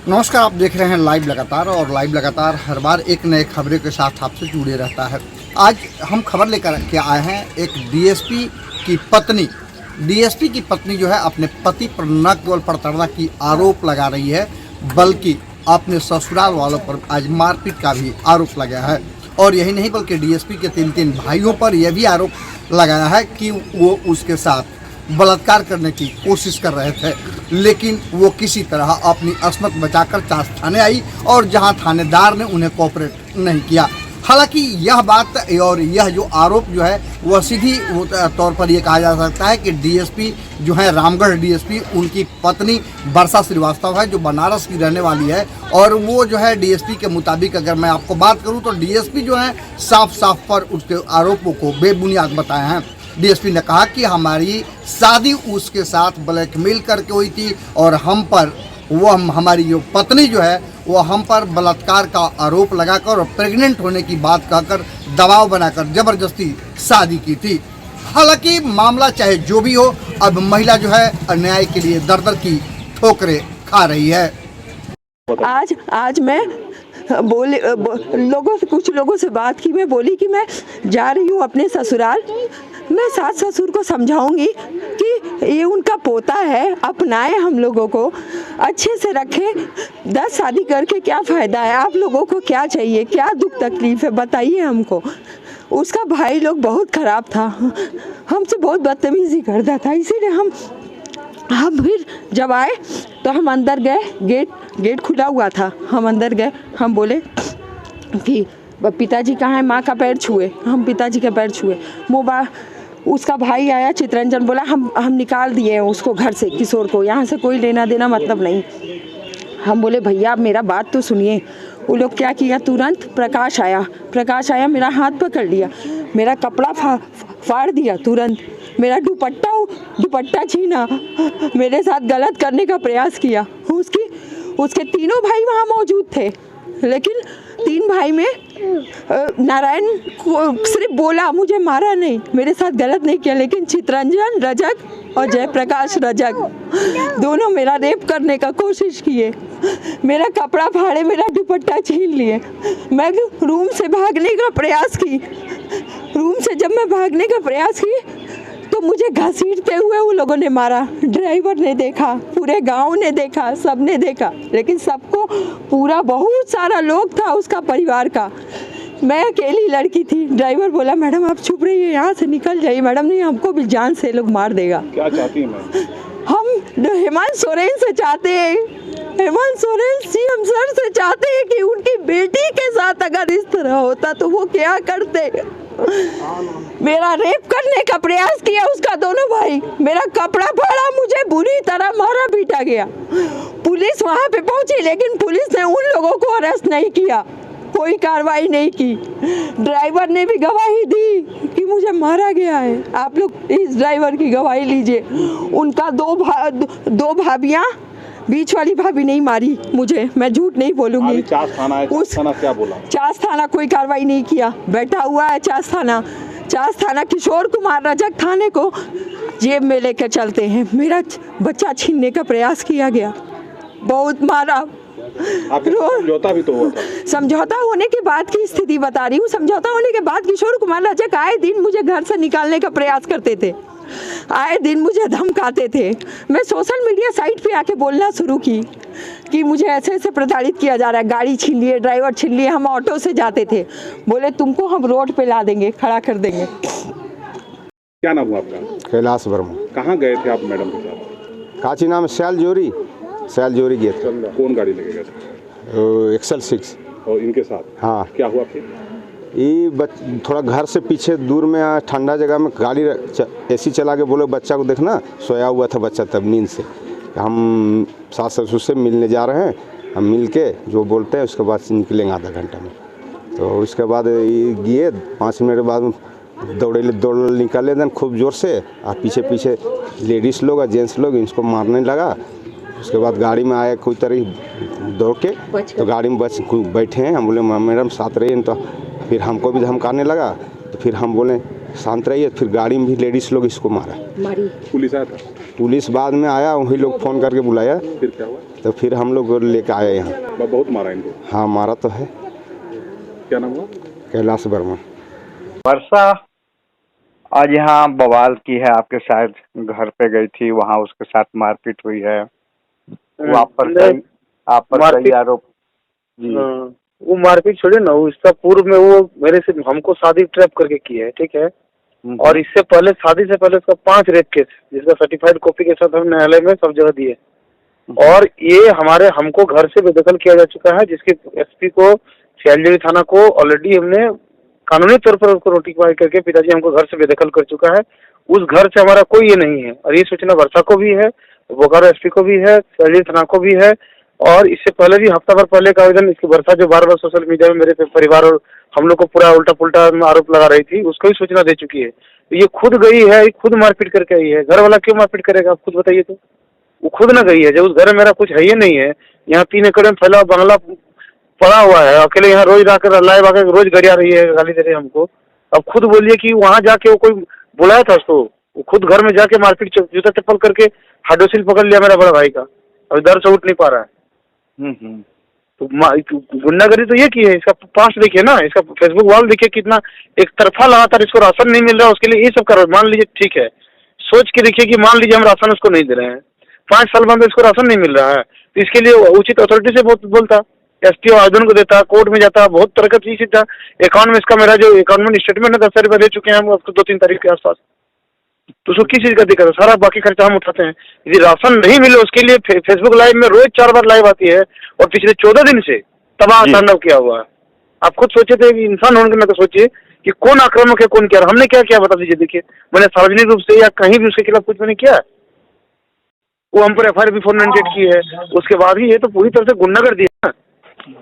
नमस्कार, आप देख रहे हैं लाइव लगातार और लाइव लगातार हर बार एक नए खबरों के साथ आपसे जुड़े रहता है। आज हम खबर लेकर के आए हैं एक डीएसपी की पत्नी जो है अपने पति पर न केवल प्रताड़ना की आरोप लगा रही है बल्कि अपने ससुराल वालों पर आज मारपीट का भी आरोप लगाया है। और यही नहीं बल्कि डीएसपी के तीन भाइयों पर यह भी आरोप लगाया है कि वो उसके साथ बलात्कार करने की कोशिश कर रहे थे, लेकिन वो किसी तरह अपनी अस्मत बचाकर चास थाने आई और जहां थानेदार ने उन्हें कोऑपरेट नहीं किया। हालांकि यह बात और यह जो आरोप जो है वह सीधी तौर पर यह कहा जा सकता है कि डीएसपी जो है रामगढ़ डीएसपी उनकी पत्नी वर्षा श्रीवास्तव है जो बनारस की रहने वाली है। और वो जो है डीएसपी के मुताबिक अगर मैं आपको बात करूं तो डीएसपी जो है साफ पर उसके आरोपों को बेबुनियाद बताए हैं। डीएसपी ने कहा कि हमारी शादी उसके साथ ब्लैकमेल करके हुई थी और हमारी जो पत्नी जो है वो हम पर बलात्कार का आरोप लगाकर और प्रेग्नेंट होने की बात कहकर दबाव बनाकर जबरदस्ती शादी की थी। हालांकि मामला चाहे जो भी हो, अब महिला जो है न्याय के लिए दर की ठोकरें खा रही है। आज मैं कुछ लोगों से बात की। मैं बोली कि मैं जा रही हूँ अपने ससुराल। मैं सास ससुर को समझाऊंगी कि ये उनका पोता है, अपनाए हम लोगों को अच्छे से रखे। 10 शादी करके क्या फ़ायदा है? आप लोगों को क्या चाहिए, क्या दुख तकलीफ़ है बताइए हमको। उसका भाई लोग बहुत ख़राब था, हमसे बहुत बदतमीज़ी करता था। इसीलिए हम फिर जब आए तो हम अंदर गए, गेट खुला हुआ था। हम अंदर गए, हम बोले कि पिताजी कहाँ है? माँ का पैर छुए। हम पिताजी का पैर छुए। उसका भाई आया चितरंजन, बोला हम निकाल दिए हैं उसको घर से, किशोर को, यहाँ से कोई लेना देना मतलब नहीं। हम बोले भैया आप मेरा बात तो सुनिए। वो लोग क्या किया, तुरंत प्रकाश आया, मेरा हाथ पकड़ लिया, मेरा कपड़ा फाड़ दिया, तुरंत मेरा दुपट्टा छीना, मेरे साथ गलत करने का प्रयास किया। उसके तीनों भाई वहाँ मौजूद थे, लेकिन 3 भाई में नारायण को सिर्फ बोला, मुझे मारा नहीं, मेरे साथ गलत नहीं किया। लेकिन चितरंजन रजक और जयप्रकाश रजक दोनों मेरा रेप करने का कोशिश किए, मेरा कपड़ा फाड़े, मेरा दुपट्टा छीन लिए। मैं रूम से भागने का प्रयास की। जब मैं भागने का प्रयास की तो मुझे घसीटते हुए वो लोगों ने मारा। ड्राइवर ने देखा, पूरे गांव ने देखा, सब ने देखा, लेकिन सबको पूरा बहुत सारा लोग था उसका परिवार का। मैं अकेली लड़की थी। ड्राइवर बोला मैडम आप चुप रहिए, यहाँ से निकल जाइए। मैडम नहीं, हमको भी जान से लोग मार देगा। क्या चाहती हैं मैम? हम हेमंत सोरेन से चाहते हैं, हेमंत सोरेन सीएम सर से चाहते हैं कि उनकी बेटी के साथ अगर इस तरह होता तो वो क्या करते। मेरा रेप करने का प्रयास किया उसका दोनों भाई, मेरा कपड़ा फाड़ा, मुझे बुरी तरह मारा पीटा गया। पुलिस वहाँ पे पहुंची, लेकिन पुलिस ने उन लोगों को अरेस्ट नहीं किया, कोई कार्रवाई नहीं की। ड्राइवर ने भी गवाही दी कि मुझे मारा गया है। आप लोग इस ड्राइवर की गवाही लीजिए। उनका दो भाभियाँ, बीच वाली भाभी नहीं मारी मुझे, मैं झूठ नहीं बोलूंगी। चास थाना क्या बोला? चास थाना कोई कार्रवाई नहीं किया, बैठा हुआ है चास थाना किशोर कुमार रजक थाने को जेब में लेकर चलते हैं। मेरा बच्चा छीनने का प्रयास किया गया, बहुत मारा। समझौता भी तो हुआ था। समझौता होने के बाद की स्थिति बता रही हूँ। समझौता होने के बाद किशोर कुमार रजक आए दिन मुझे घर से निकालने का प्रयास करते थे, आए दिन मुझे धमकाते थे। मैं सोशल मीडिया साइट पे आके बोलना शुरू की कि मुझे ऐसे प्रताड़ित किया जा रहा है, गाड़ी छीन लिए, ड्राइवर छीन लिए। हम ऑटो से जाते थे, बोले तुमको हम रोड पे ला देंगे, खड़ा कर देंगे। क्या नाम हुआ आपका? कैलाश वर्मा। कहाँ गए थे आप मैडम के साथ? काची नाम शैल जोरी गए थे। कौन गाड़ी लेके गए थे? एक्सल 6। और इनके साथ? हाँ। क्या हुआ फिर? ये थोड़ा घर से पीछे दूर में ठंडा जगह में गाड़ी एसी चला के बोले बच्चा को देखना, सोया हुआ था बच्चा तब नींद से। हम सास ससुर से मिलने जा रहे हैं, हम मिल के जो बोलते हैं उसके बाद निकलेंगे आधा घंटा में। तो उसके बाद ये गए, 5 मिनट के बाद दौड़ निकाले देन खूब ज़ोर से, और पीछे लेडीज़ लोग और जेंट्स लोग इसको मारने लगा। उसके बाद गाड़ी में आया कोई तरह दौड़ के, तो गाड़ी में बैठे हैं। हम बोले मैडम साथ रहिए, तो फिर हमको भी धमकाने लगा। तो फिर हम बोले शांत रहिए। फिर गाड़ी में भी लेडीज़ लोग इसको मारी। पुलिस आया था? पुलिस बाद में आया, वही लोग फ़ोन करके बुलाया। फिर क्या हुआ? तो फिर हम लोग लेके आए यहाँ। बहुत मारा इनको? हाँ मारा तो है। क्या नाम हुआ? कैलाश वर्मा। वर्षा आज यहाँ बवाल की है, आपके शायद घर पे गई थी, वहाँ उसके साथ मारपीट हुई है। वो आप पर कई आरोप जी। वो मारपीट छोड़े ना, इसका पूर्व में वो मेरे से हमको शादी ट्रैप करके की है, ठीक है। और इससे पहले शादी से पहले उसका 5 रेप केस जिसका सर्टिफाइड कॉपी के साथ हम न्यायालय में सब जगह दिए। और ये हमको घर से बेदखल किया जा चुका है, जिसके एसपी को सियालदेवी थाना को ऑलरेडी हमने कानूनी तौर पर उसको नोटिफाई करके पिताजी हमको घर से बेदखल कर चुका है। उस घर से हमारा कोई ये नहीं है, और ये सूचना वर्षा को भी है, बोकारो एसपी को भी है, सियालदेवी थाना को भी है। और इससे पहले भी हफ्ता भर पहले का आवेदन इसकी वर्षा जो बार बार सोशल मीडिया में मेरे परिवार और हम लोग को पूरा उल्टा पुल्टा आरोप लगा रही थी, उसको भी सूचना दे चुकी है। तो ये खुद गई है, खुद मारपीट करके आई है। घर वाला क्यों मारपीट करेगा, आप खुद बताइए। तो वो खुद ना गई है, जब उस घर में मेरा कुछ है ही नहीं है। यहाँ 3 एकड़ में फैला बंगला पड़ा हुआ है, अकेले यहाँ रोज आकर लाइव आकर रोज गरिया रही है, गाली दे रही है हमको। अब खुद बोलिए कि वहाँ जाके वो कोई बुलाया था उसको, वो खुद घर में जाके मारपीट जूता चप्पल करके हाइड्रोसिल पकड़ लिया मेरा बड़ा भाई का, अभी दर्द से उठ नहीं पा रहा है। तो गुंडागर्दी तो ये की है। इसका पास्ट देखिए ना, इसका फेसबुक वॉल देखिए, कितना एक तरफा लगातार इसको राशन नहीं मिल रहा है, उसके लिए ये सब करो। मान लीजिए ठीक है, सोच के देखिए कि मान लीजिए हम राशन उसको नहीं दे रहे हैं, 5 साल बाद इसको राशन नहीं मिल रहा है, तो इसके लिए उचित अथॉरिटी से बोलता, एसपीओ आवेदन को देता, कोर्ट में जाता, बहुत तरह का चीज था। अकाउंट में इसका मेरा जो अकाउंट में स्टेटमेंट है 10,000 रुपये दे चुके हैं हम आपको 2-3 तारीख के आसपास। तो उसको किस चीज का दिक्कत है, सारा बाकी खर्चा हम उठाते हैं। यदि राशन नहीं मिले उसके लिए फेसबुक लाइव में रोज 4 बार लाइव आती है, और पिछले 14 दिन से तबाह तांडव किया हुआ है। आप खुद सोचे थे कि इंसान होने के नाते सोचिए कि कौन आक्रामक है, कौन क्या। हमने क्या किया बता दीजिए। देखिए, मैंने सार्वजनिक रूप से या कहीं भी उसके खिलाफ कुछ मैंने किया, वो हम पर FIR भी 498 की है, उसके बाद भी ये तो पूरी तरह से गुंडागर्दी है।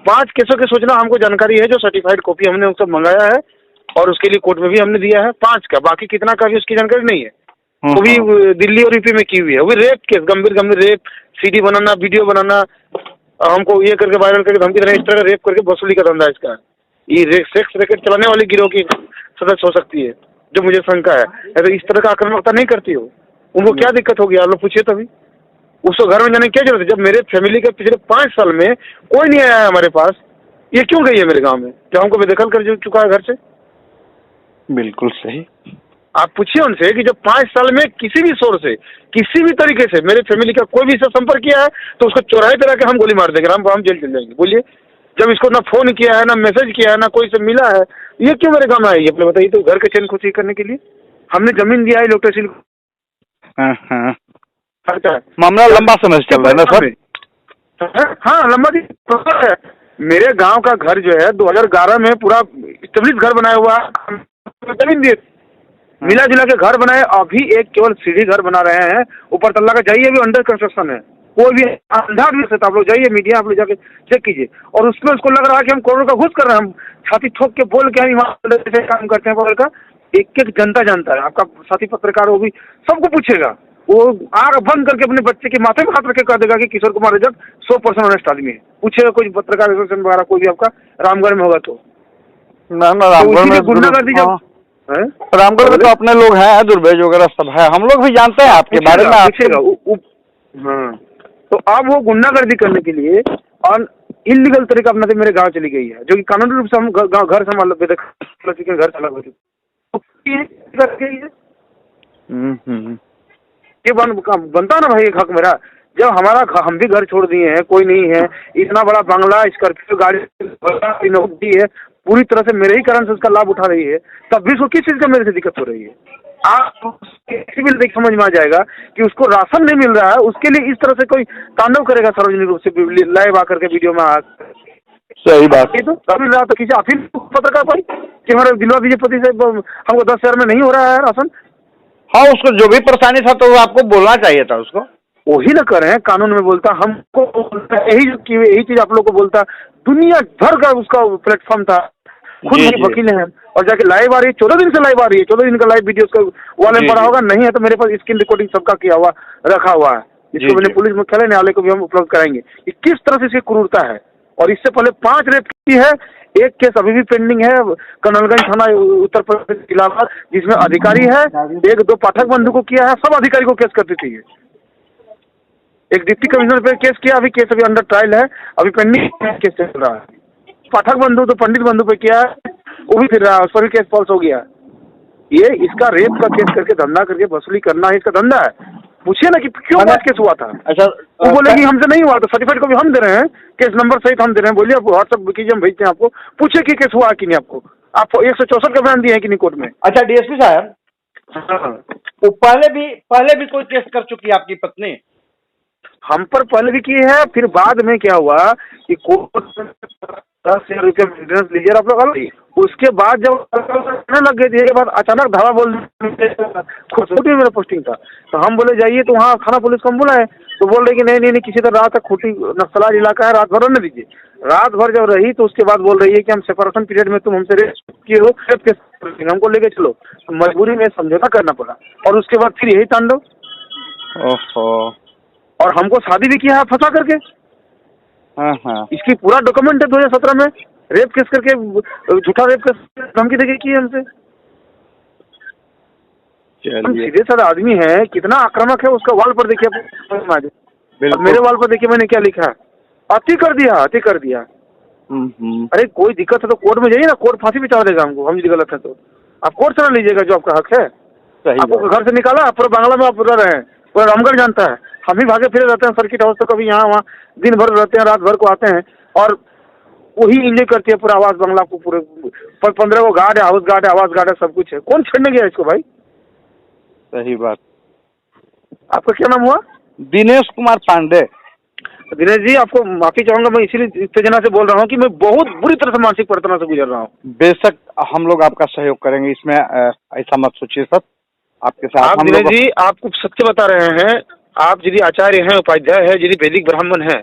5 केसों की सूचना हमको जानकारी है, जो सर्टिफाइड कॉपी हमने उसको मंगाया है, और उसके लिए कोर्ट में भी हमने दिया है 5 का। बाकी कितना का भी उसकी जानकारी नहीं है। वो भी दिल्ली और यूपी में की हुई है, वो भी रेप केस, गंभीर रेप, CD बनाना, वीडियो बनाना, हमको ये करके वायरल करके धमकी देना, इस तरह का रेप करके वसूली का धंधा इसका। ये सेक्स रैकेट चलाने वाली गिरोह की सदस्य हो सकती है, जो मुझे शंका है। अगर इस तरह का आक्रामकता नहीं करती हो, उनको क्या दिक्कत होगी, आप लोग पूछिए। तभी उसको घर में जाने की क्या जरूरत है, जब मेरे फैमिली के पिछले 5 साल में कोई नहीं आया है हमारे पास। ये क्यों गई है मेरे गांव में, जो हमको बेदखल कर चुका है घर से। बिल्कुल सही। आप पूछिए उनसे कि जब 5 साल में किसी भी सोर्स से, किसी भी तरीके से मेरे फैमिली का कोई भी इससे संपर्क किया है, तो उसको चौराहे पे रखे हम गोली मार देंगे, हम जेल चल जाएंगे। बोलिए, जब इसको ना फोन किया है, ना मैसेज किया है, ना कोई से मिला है, ये क्यों मेरे गांव में आई है, अपने बताइए। तो घर के चैन खुशी करने के लिए हमने जमीन दिया है लोग तहसील को। मामला लंबा समय से चल रहा है ना सर? हाँ, लंबा है। मेरे गांव का घर जो है 2011 में पूरा स्टेब्लिश घर बनाया हुआ, जमीन दिए, मिला जुला के घर बनाए। अभी एक केवल सीढ़ी घर बना रहे हैं, ऊपर तल्ला का जाइए, अभी अंडर कंस्ट्रक्शन है। कोई भी अंधा भी सकता, आप लोग जाइए, मीडिया आप लोग जाके चेक कीजिए। और उसमें उसको लग रहा है कि हम करोड़ों का घुस कर रहे हैं, हम छाती ठोक के बोल के हम काम करते हैं। का एक जनता जानता है, आपका साथी पत्रकार वो भी सबको पूछेगा, वो आग बंद करके अपने बच्चे के माथे में हाथ रख के कह देगा कि किशोर कुमार रजक 100% ऑनेस्ट आदमी है। पूछेगा कोई पत्रकार एसोसिएशन वगैरह कोई भी आपका रामगढ़ में होगा तो रामगढ़ में गुंडागर्दी जब रामगढ़ में तो अपने लोग हैं, दुर्भेज वगैरह सब है, हम लोग भी जानते हैं आपके बारे में। हाँ, तो अब वो गुंडागर्दी करने के लिए और इलीगल तरीका अपनाते मेरे गांव चली गई है, जो कि कानूनी रूप से हम घर संभाल घर चला हुए। ये बनता ना भाई एक हक मेरा, जब हमारा हम भी घर छोड़ दिए हैं, कोई नहीं है, इतना बड़ा बंगला, स्कॉर्पियो गाड़ी है, पूरी तरह से मेरे ही कारण से उसका लाभ उठा रही है, तब भी उसको किस चीज का मेरे से दिक्कत हो रही है। आप देख समझ में आ जाएगा कि उसको राशन नहीं मिल रहा है, उसके लिए इस तरह से कोई तांडव करेगा सार्वजनिक रूप से लाइव आकर के वीडियो में आकर। सही बात है। तो तभी रहा तो किसी आप पत्रकार कोई कि हमारे दिलवा दीजिए पति से, हमको 10,000 में नहीं हो रहा है राशन। हाँ, उसको जो भी परेशानी था तो आपको बोलना चाहिए था उसको। वही ना कर रहे हैं, कानून में बोलता, हमको यही चीज आप लोग को बोलता। दुनिया भर का उसका प्लेटफॉर्म था, खुद वकील हैं, और जाके लाइव आ रही है, 14 दिन से लाइव आ रही है, 14 दिन का लाइव वीडियो उसका वॉल में पड़ा होगा। नहीं है तो मेरे पास स्क्रीन रिकॉर्डिंग सबका किया हुआ रखा हुआ है, इसको मैंने पुलिस मुख्यालय न्यायालय को भी हम उपलब्ध कराएंगे कि किस तरह से इसकी क्रूरता है। और इससे पहले 5 रेप की है, एक केस अभी भी पेंडिंग है कनौलगंज थाना उत्तर प्रदेश इलाहाबाद, जिसमें अधिकारी है, 1-2 पाठक बंधु को किया है, सब अधिकारी को केस करती थी। एक डिप्टी कमिश्नर पे केस किया, अभी केस अभी अंडर ट्रायल है, अभी पेंडिंग केस चल रहा है। पाठक बंधु तो पंडित बंधु पे किया है, वो भी फिर रहा है, उस पर भी केस फॉल्स हो गया। ये इसका रेप का केस करके धंधा करके वसूली करना है, इसका धंधा है। पूछिए ना कि क्यों बात केस हुआ था। अच्छा, वो बोलेगी हमसे नहीं हुआ, तो सर्टिफिकेट को भी हम दे रहे हैं, केस नंबर सहित हम दे रहे हैं। बोलिए आप व्हाट्सएप कीजिए, हम भेजते हैं आपको। पूछिए कि केस हुआ कि नहीं आपको। आप 164 का बयान दिए हैं कि नहीं कोर्ट में? अच्छा डीएसपी साहब, हाँ। वो पहले भी कोई केस कर चुकी है आपकी पत्नी? हम पर पहले भी की है, फिर बाद में क्या हुआ कि कोर्ट 10,000 रुपये मेंटेनेंस लीजिए आप लोग। उसके बाद जब लग गई थी, के बाद अचानक धावा बोल खूटी मेरा पोस्टिंग था, तो हम बोले जाइए, तो वहाँ थाना पुलिस को हम बुलाए, तो बोल रहे कि नहीं किसी तरह रात तक खूटी नक्सलाज इलाका है, रात भर रहने दीजिए। रात भर जब रही तो उसके बाद बोल रही है कि हम सेपरेशन पीरियड में तुम हमसे रेप किए हो, हमको लेके चलो। तो मजबूरी में समझौता करना पड़ा, और उसके बाद फिर यही तांडव। ओहो। और हमको शादी भी किया है फंसा करके। हाँ। इसकी पूरा डॉक्यूमेंट है 2017 में, रेप केस करके, झूठा रेप केस धमकी देके की है हमसे। हम सीधे साधा आदमी है, कितना आक्रामक है उसका वाल पर देखिए। मेरे वाल पर देखिए मैंने क्या लिखा है, अति कर दिया। अरे कोई दिक्कत है तो कोर्ट में जाइए ना, कोर्ट फांसी भी चढ़ा देगा हमको, हम यदि गलत है तो। आप कोर्ट से ना लीजिएगा, जो आपका हक है। आपको घर से निकाला, पूरा बांग्ला में आप रह रहे हैं, पूरा रामगढ़ जानता है। हम ही भागे फिरे रहते हैं सर्किट हाउस, तो कभी यहाँ वहाँ दिन भर रहते हैं, रात भर को आते हैं, और वही इंजॉय करती है पूरा आवास बंगला को। पूरे 15 को गार्ड है, हाउस गार्ड है, आवास गार्ड है, सब कुछ है। कौन छेड़ने गया इसको भाई? सही बात। आपका क्या नाम हुआ? दिनेश कुमार पांडे। दिनेश जी, आपको माफी चाहूंगा, मैं इसीलिए उत्तेजना से बोल रहा हूँ कि मैं बहुत बुरी तरह से मानसिक परिवर्तन से गुजर रहा हूँ। बेशक हम लोग आपका सहयोग करेंगे इसमें, ऐसा मत सोचिए सर। आपके साथ आप दिनेश जी, आपको सत्य बता रहे हैं। आप यदि आचार्य हैं, उपाध्याय है, यदि वैदिक ब्राह्मण है,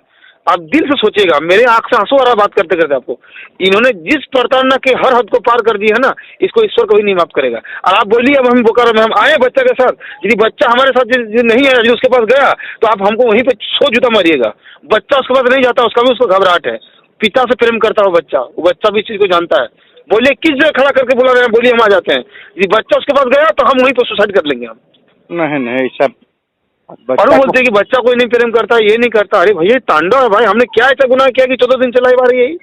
आप दिल से सोचिएगा। मेरे आंख से आंसू आ रहा बात करते करते आपको। इन्होंने जिस प्रताड़ना के हर हद को पार कर दी है ना, इसको ईश्वर कभी नहीं माफ करेगा। और आप बोलिए अब हम बोकारो में हम आए बच्चा के साथ, यदि बच्चा हमारे साथ यदि नहीं आया, यदि उसके पास गया, तो आप हमको वहीं पे 100 जूता मारिएगा। बच्चा उसके पास नहीं जाता, उसका भी उसको घबराहट है। पिता से प्रेम करता हो बच्चा, वो बच्चा भी इस चीज को जानता है। बोलिए किस जगह खड़ा करके बुला रहे हैं, बोलिए हम आ जाते हैं। यदि बच्चा उसके पास गया तो हम वहीं पर सुसाइड कर लेंगे हम। नहीं सब और वो बोलते हैं कि बच्चा कोई नहीं प्रेम करता, ये नहीं करता। अरे भैया तांडव है भाई, हमने क्या ऐसा गुनाह किया कि 14 दिन चलाई बार यही।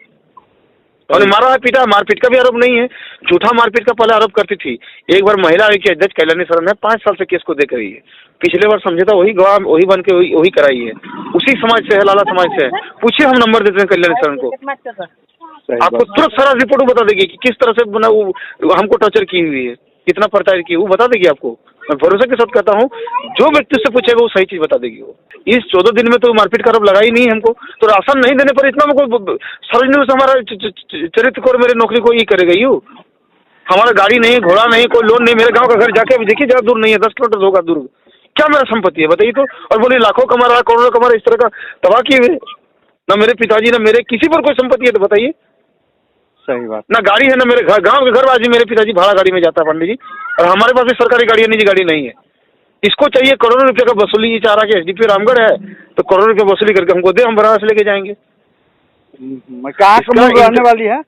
और मारा है पीटा, मारपीट का भी आरोप नहीं है, झूठा मारपीट का पहले आरोप करती थी। एक बार महिला आयोग की अध्यक्ष कल्याणी शरण है, 5 साल से केस को देख रही है। पिछले बार समझौता वही गवाह वही बन के वही कराई है, उसी समाज से है, लाला समाज से है। पूछिए, हम नंबर देते हैं कल्याणी शरण को, आपको तुरंत सारा रिपोर्ट बता देगी कि किस तरह से बना वो हमको टॉर्चर की हुई है, कितना प्रताड़ित की, वो बता देगी आपको। मैं भरोसे के साथ कहता हूँ, जो व्यक्ति से पूछेगा वो सही चीज बता देगी वो। इस 14 दिन में तो मारपीट का आरोप लगा ही नहीं हमको, तो राशन नहीं देने पर इतना सार्वजनिक से हमारा चरित्र को और मेरे नौकरी को ये करेगा यू। हमारा गाड़ी नहीं, घोड़ा नहीं, कोई लोन नहीं। मेरे गांव का घर जाके अभी देखिए, ज्यादा दूर नहीं है, 10 किलोमीटर होगा दूर। क्या मेरा संपत्ति है बताइए तो? और बोलिए लाखों कमा रहा, करोड़ों कमा रहा, इस तरह का तबाह किए हुए। ना मेरे पिताजी, ना मेरे किसी पर कोई संपत्ति है तो बताइए। सही बात। ना गाड़ी है, ना मेरे घर, गांव के घर बाजी मेरे पिताजी भाड़ा गाड़ी में जाता है पंडित जी, और हमारे पास भी सरकारी गाड़ी है, निजी गाड़ी नहीं है। इसको चाहिए करोड़ों रुपए का वसूली, ये चाह रहा कि एसडीपी रामगढ़ है तो करोड़ों रुपए वसूली करके हमको दे, हम बनारस लेके जाएंगे। कहाँ की रहने वाली है?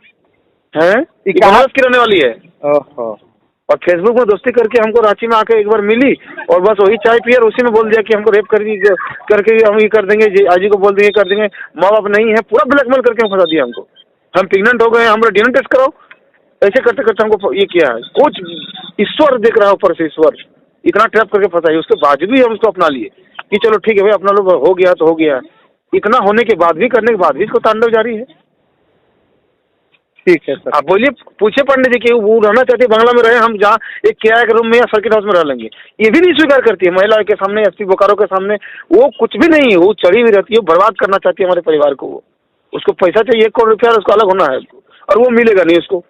बनारस की रहने वाली है। ओहो। और फेसबुक में दोस्ती करके हमको रांची में आके एक बार मिली, और बस वही चाय पिया, उसी में बोल दिया कि हमको रेप करके हम ये कर देंगे, आजी को बोल देंगे कर देंगे, माँ बाप नहीं है, पूरा ब्लैकमेल करके हम फंसा दिया हमको। हम प्रेग्नेंट हो गए, हमारा डीएनए टेस्ट कराओ, ऐसे करते करते हमको ये किया है। कुछ ईश्वर देख रहा है ऊपर से, ईश्वर इतना ट्रैप करके फंसाई। उसके बाद भी हम उसको अपना लिए कि चलो ठीक है भाई, अपना लोग हो गया तो हो गया। इतना होने के बाद भी, करने के बाद भी इसको तांडव जारी है। ठीक है सर। आप बोलिए, पूछे पंडित जी कि वो रहना चाहती है बंगला में रहे, हम जहाँ एक किराए के रूम में या सर्किट हाउस में रह लेंगे, ये भी नहीं स्वीकार करती है। महिला के सामने, एसपी बोकारो के सामने वो कुछ भी नहीं है, वो चढ़ी हुई रहती है, बर्बाद करना चाहती है हमारे परिवार को। वो उसको पैसा चाहिए 1 करोड़ रुपया, उसको अलग होना है, और वो मिलेगा नहीं उसको।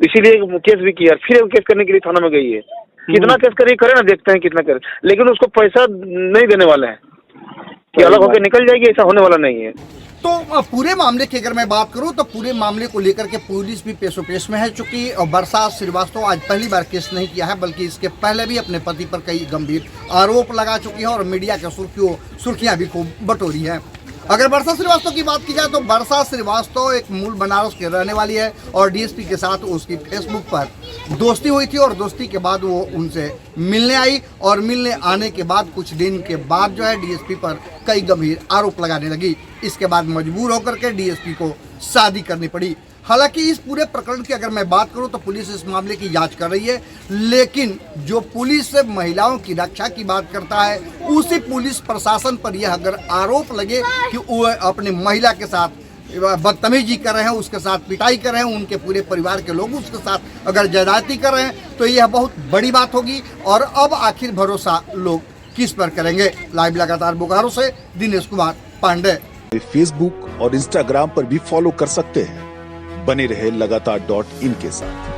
इसीलिए केस भी किया, फिर केस करने के लिए थाना में गई है। कितना केस करे, करे ना, देखते हैं कितना करे, लेकिन उसको पैसा नहीं देने वाले हैं कि अलग होकर निकल जाएगी, ऐसा होने वाला नहीं है। तो पूरे मामले की अगर मैं बात करूं तो पूरे मामले को लेकर के पुलिस भी पेशोपेश में है, चूंकि वर्षा श्रीवास्तव आज पहली बार केस नहीं किया है, बल्कि इसके पहले भी अपने पति पर कई गंभीर आरोप लगा चुकी है और मीडिया के सुर्खियां भी खूब बटोरी है। अगर वर्षा श्रीवास्तव की बात की जाए तो वर्षा श्रीवास्तव एक मूल बनारस के रहने वाली है और डीएसपी के साथ उसकी फेसबुक पर दोस्ती हुई थी और दोस्ती के बाद वो उनसे मिलने आई और मिलने आने के बाद कुछ दिन के बाद जो है डीएसपी पर कई गंभीर आरोप लगाने लगी। इसके बाद मजबूर होकर के डीएसपी को शादी करनी पड़ी। हालांकि इस पूरे प्रकरण की अगर मैं बात करूं तो पुलिस इस मामले की जांच कर रही है, लेकिन जो पुलिस से महिलाओं की रक्षा की बात करता है उसी पुलिस प्रशासन पर यह अगर आरोप लगे कि वो अपने महिला के साथ बदतमीजी कर रहे हैं, उसके साथ पिटाई कर रहे हैं, उनके पूरे परिवार के लोग उसके साथ अगर ज्यादती कर रहे हैं तो यह बहुत बड़ी बात होगी। और अब आखिर भरोसा लोग किस पर करेंगे। लाइव लगातार बोकारो से दिनेश कुमार पांडे। फेसबुक और इंस्टाग्राम पर भी फॉलो कर सकते हैं। बने रहे लगातार .in के साथ।